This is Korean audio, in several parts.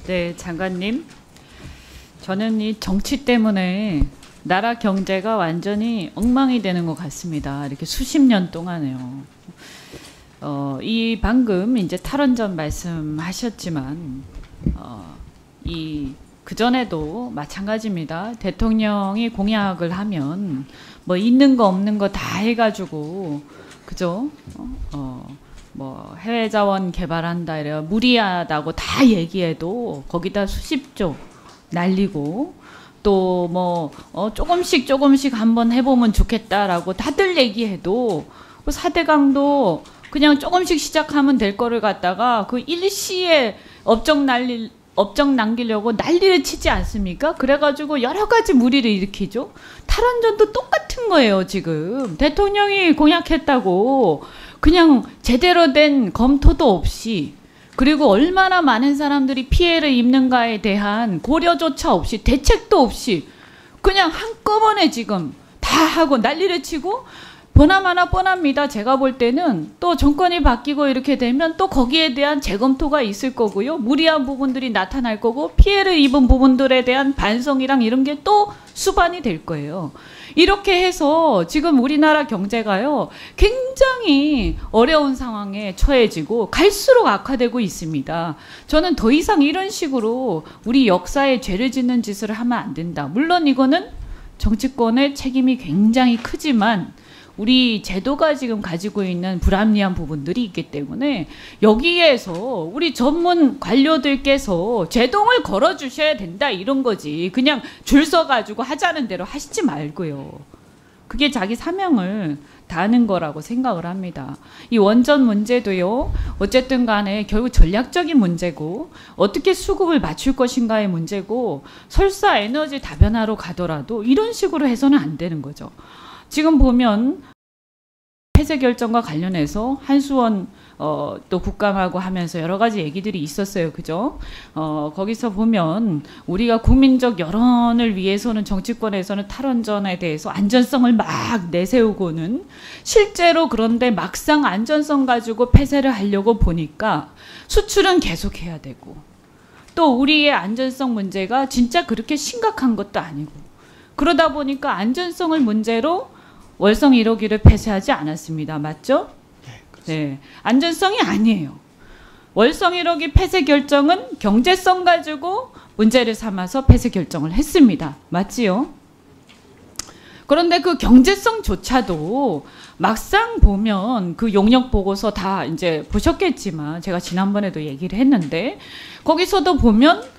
네, 장관님. 저는 이 정치 때문에 나라 경제가 완전히 엉망이 되는 것 같습니다. 이렇게 수십 년 동안에요. 이 방금 이제 탈원전 말씀하셨지만, 그전에도 마찬가지입니다. 대통령이 공약을 하면 뭐 있는 거 없는 거 다 해가지고, 그죠? 뭐 해외 자원 개발한다 이래 무리하다고 다 얘기해도 거기다 수십조 날리고 또 뭐 조금씩 한번 해보면 좋겠다라고 다들 얘기해도 그 4대강도 그냥 조금씩 시작하면 될 거를 갖다가 그 일시에 업적 남기려고 난리를 치지 않습니까? 그래가지고 여러 가지 무리를 일으키죠. 탈원전도 똑같은 거예요. 지금 대통령이 공약했다고 그냥 제대로 된 검토도 없이, 그리고 얼마나 많은 사람들이 피해를 입는가에 대한 고려조차 없이, 대책도 없이 그냥 한꺼번에 지금 다 하고 난리를 치고, 보나마나 뻔합니다. 제가 볼 때는 또 정권이 바뀌고 이렇게 되면 또 거기에 대한 재검토가 있을 거고요. 무리한 부분들이 나타날 거고, 피해를 입은 부분들에 대한 반성이랑 이런 게 또 수반이 될 거예요. 이렇게 해서 지금 우리나라 경제가요, 굉장히 어려운 상황에 처해지고 갈수록 악화되고 있습니다. 저는 더 이상 이런 식으로 우리 역사에 죄를 짓는 짓을 하면 안 된다. 물론 이거는 정치권의 책임이 굉장히 크지만 우리 제도가 지금 가지고 있는 불합리한 부분들이 있기 때문에 여기에서 우리 전문 관료들께서 제동을 걸어주셔야 된다, 이런 거지. 그냥 줄 서가지고 하자는 대로 하시지 말고요. 그게 자기 사명을 다하는 거라고 생각을 합니다. 이 원전 문제도요, 어쨌든 간에 결국 전략적인 문제고 어떻게 수급을 맞출 것인가의 문제고, 설사 에너지 다변화로 가더라도 이런 식으로 해서는 안 되는 거죠. 지금 보면 폐쇄 결정과 관련해서 한수원 또 국감하고 하면서 여러 가지 얘기들이 있었어요. 그죠? 거기서 보면 우리가 국민적 여론을 위해서는 정치권에서는 탈원전에 대해서 안전성을 막 내세우고는, 실제로 그런데 막상 안전성 가지고 폐쇄를 하려고 보니까 수출은 계속해야 되고, 또 우리의 안전성 문제가 진짜 그렇게 심각한 것도 아니고, 그러다 보니까 안전성을 문제로 월성 1호기를 폐쇄하지 않았습니다. 맞죠? 네, 안전성이 아니에요. 월성 1호기 폐쇄 결정은 경제성 가지고 문제를 삼아서 폐쇄 결정을 했습니다. 맞지요? 그런데 그 경제성조차도 막상 보면 그 용역 보고서 다 이제 보셨겠지만, 제가 지난번에도 얘기를 했는데, 거기서도 보면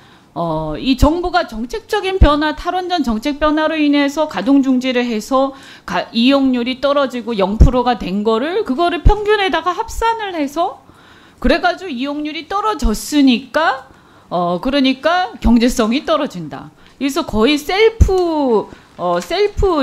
이 정부가 정책적인 변화, 탈원전 정책 변화로 인해서 가동 중지를 해서 이용률이 떨어지고 0%가 된 거를, 그거를 평균에다가 합산을 해서 그래가지고 이용률이 떨어졌으니까 그러니까 경제성이 떨어진다. 그래서 거의 셀프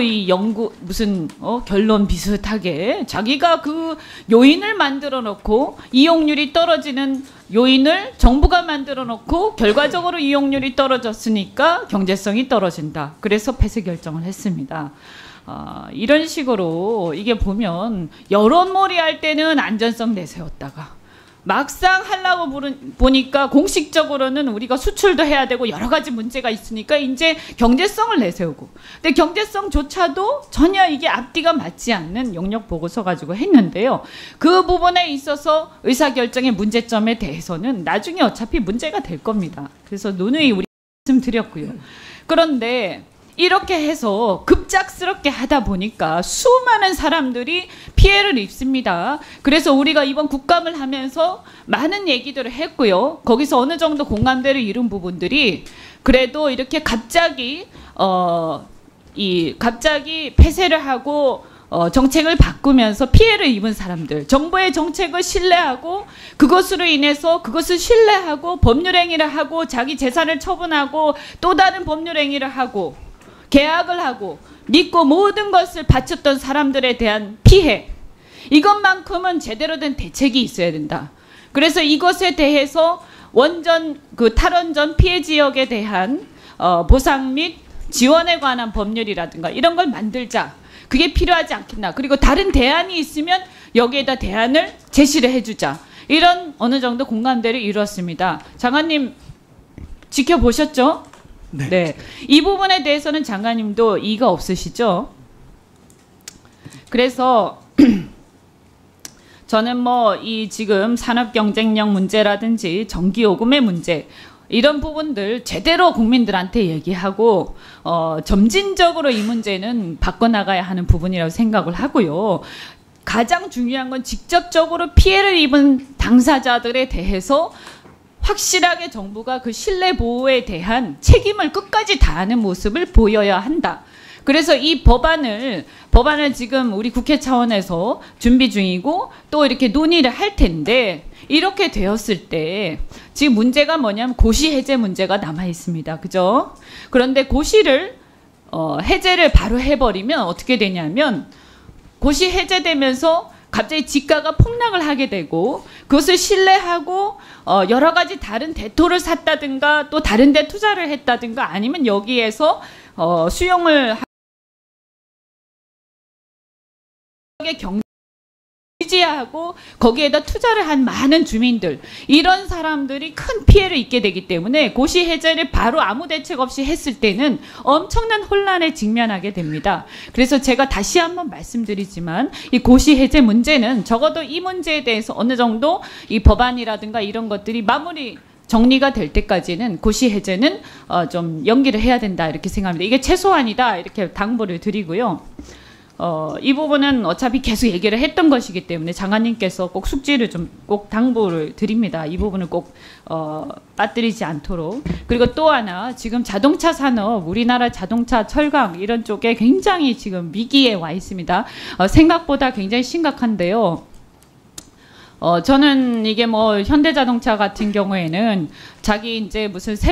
이 연구 무슨 결론 비슷하게 자기가 그 요인을 만들어 놓고, 이용률이 떨어지는 요인을 정부가 만들어 놓고 결과적으로 이용률이 떨어졌으니까 경제성이 떨어진다. 그래서 폐쇄 결정을 했습니다. 이런 식으로 이게 보면 여론몰이 할 때는 안전성 내세웠다가 막상 하려고 보니까 공식적으로는 우리가 수출도 해야 되고 여러 가지 문제가 있으니까 이제 경제성을 내세우고, 근데 경제성조차도 전혀 이게 앞뒤가 맞지 않는 용역 보고서 가지고 했는데요. 그 부분에 있어서 의사결정의 문제점에 대해서는 나중에 어차피 문제가 될 겁니다. 그래서 누누이 우리 말씀드렸고요. 그런데 이렇게 해서 급작스럽게 하다 보니까 수많은 사람들이 피해를 입습니다. 그래서 우리가 이번 국감을 하면서 많은 얘기들을 했고요. 거기서 어느 정도 공감대를 이룬 부분들이, 그래도 이렇게 갑자기 갑자기 폐쇄를 하고 정책을 바꾸면서 피해를 입은 사람들, 정부의 정책을 신뢰하고 그것으로 인해서 그것을 신뢰하고 법률행위를 하고 자기 재산을 처분하고 또 다른 법률행위를 하고 계약을 하고 믿고 모든 것을 바쳤던 사람들에 대한 피해, 이것만큼은 제대로 된 대책이 있어야 된다. 그래서 이것에 대해서 탈원전 피해 지역에 대한 보상 및 지원에 관한 법률이라든가 이런 걸 만들자. 그게 필요하지 않겠나. 그리고 다른 대안이 있으면 여기에다 대안을 제시를 해주자. 이런 어느 정도 공감대를 이루었습니다. 장관님, 지켜보셨죠? 네. 네. 이 부분에 대해서는 장관님도 이의가 없으시죠? 그래서 저는 뭐 이 지금 산업 경쟁력 문제라든지 전기 요금의 문제 이런 부분들 제대로 국민들한테 얘기하고 점진적으로 이 문제는 바꿔나가야 하는 부분이라고 생각을 하고요. 가장 중요한 건 직접적으로 피해를 입은 당사자들에 대해서 확실하게 정부가 그 신뢰 보호에 대한 책임을 끝까지 다하는 모습을 보여야 한다. 그래서 이 법안을 지금 우리 국회 차원에서 준비 중이고 또 이렇게 논의를 할 텐데 이렇게 되었을 때 지금 문제가 뭐냐면 고시 해제 문제가 남아 있습니다. 그죠? 그런데 고시를 해제를 바로 해버리면 어떻게 되냐면 고시 해제되면서 갑자기 지가가 폭락을 하게 되고 그것을 신뢰하고 여러 가지 다른 대토를 샀다든가 또 다른 데 투자를 했다든가 아니면 여기에서 수용을 유지하고 거기에다 투자를 한 많은 주민들 이런 사람들이 큰 피해를 입게 되기 때문에 고시 해제를 바로 아무 대책 없이 했을 때는 엄청난 혼란에 직면하게 됩니다. 그래서 제가 다시 한번 말씀드리지만 이 고시 해제 문제는 적어도 이 문제에 대해서 어느 정도 이 법안이라든가 이런 것들이 마무리 정리가 될 때까지는 고시 해제는 좀 연기를 해야 된다 이렇게 생각합니다. 이게 최소한이다 이렇게 당부를 드리고요. 이 부분은 어차피 계속 얘기를 했던 것이기 때문에 장관님께서 꼭 숙지를 좀 꼭 당부를 드립니다. 이 부분을 꼭 빠뜨리지 않도록. 그리고 또 하나 지금 자동차 산업 우리나라 자동차 철강 이런 쪽에 굉장히 지금 위기에 와 있습니다. 생각보다 굉장히 심각한데요. 저는 이게 뭐 현대자동차 같은 경우에는 자기 이제 무슨 새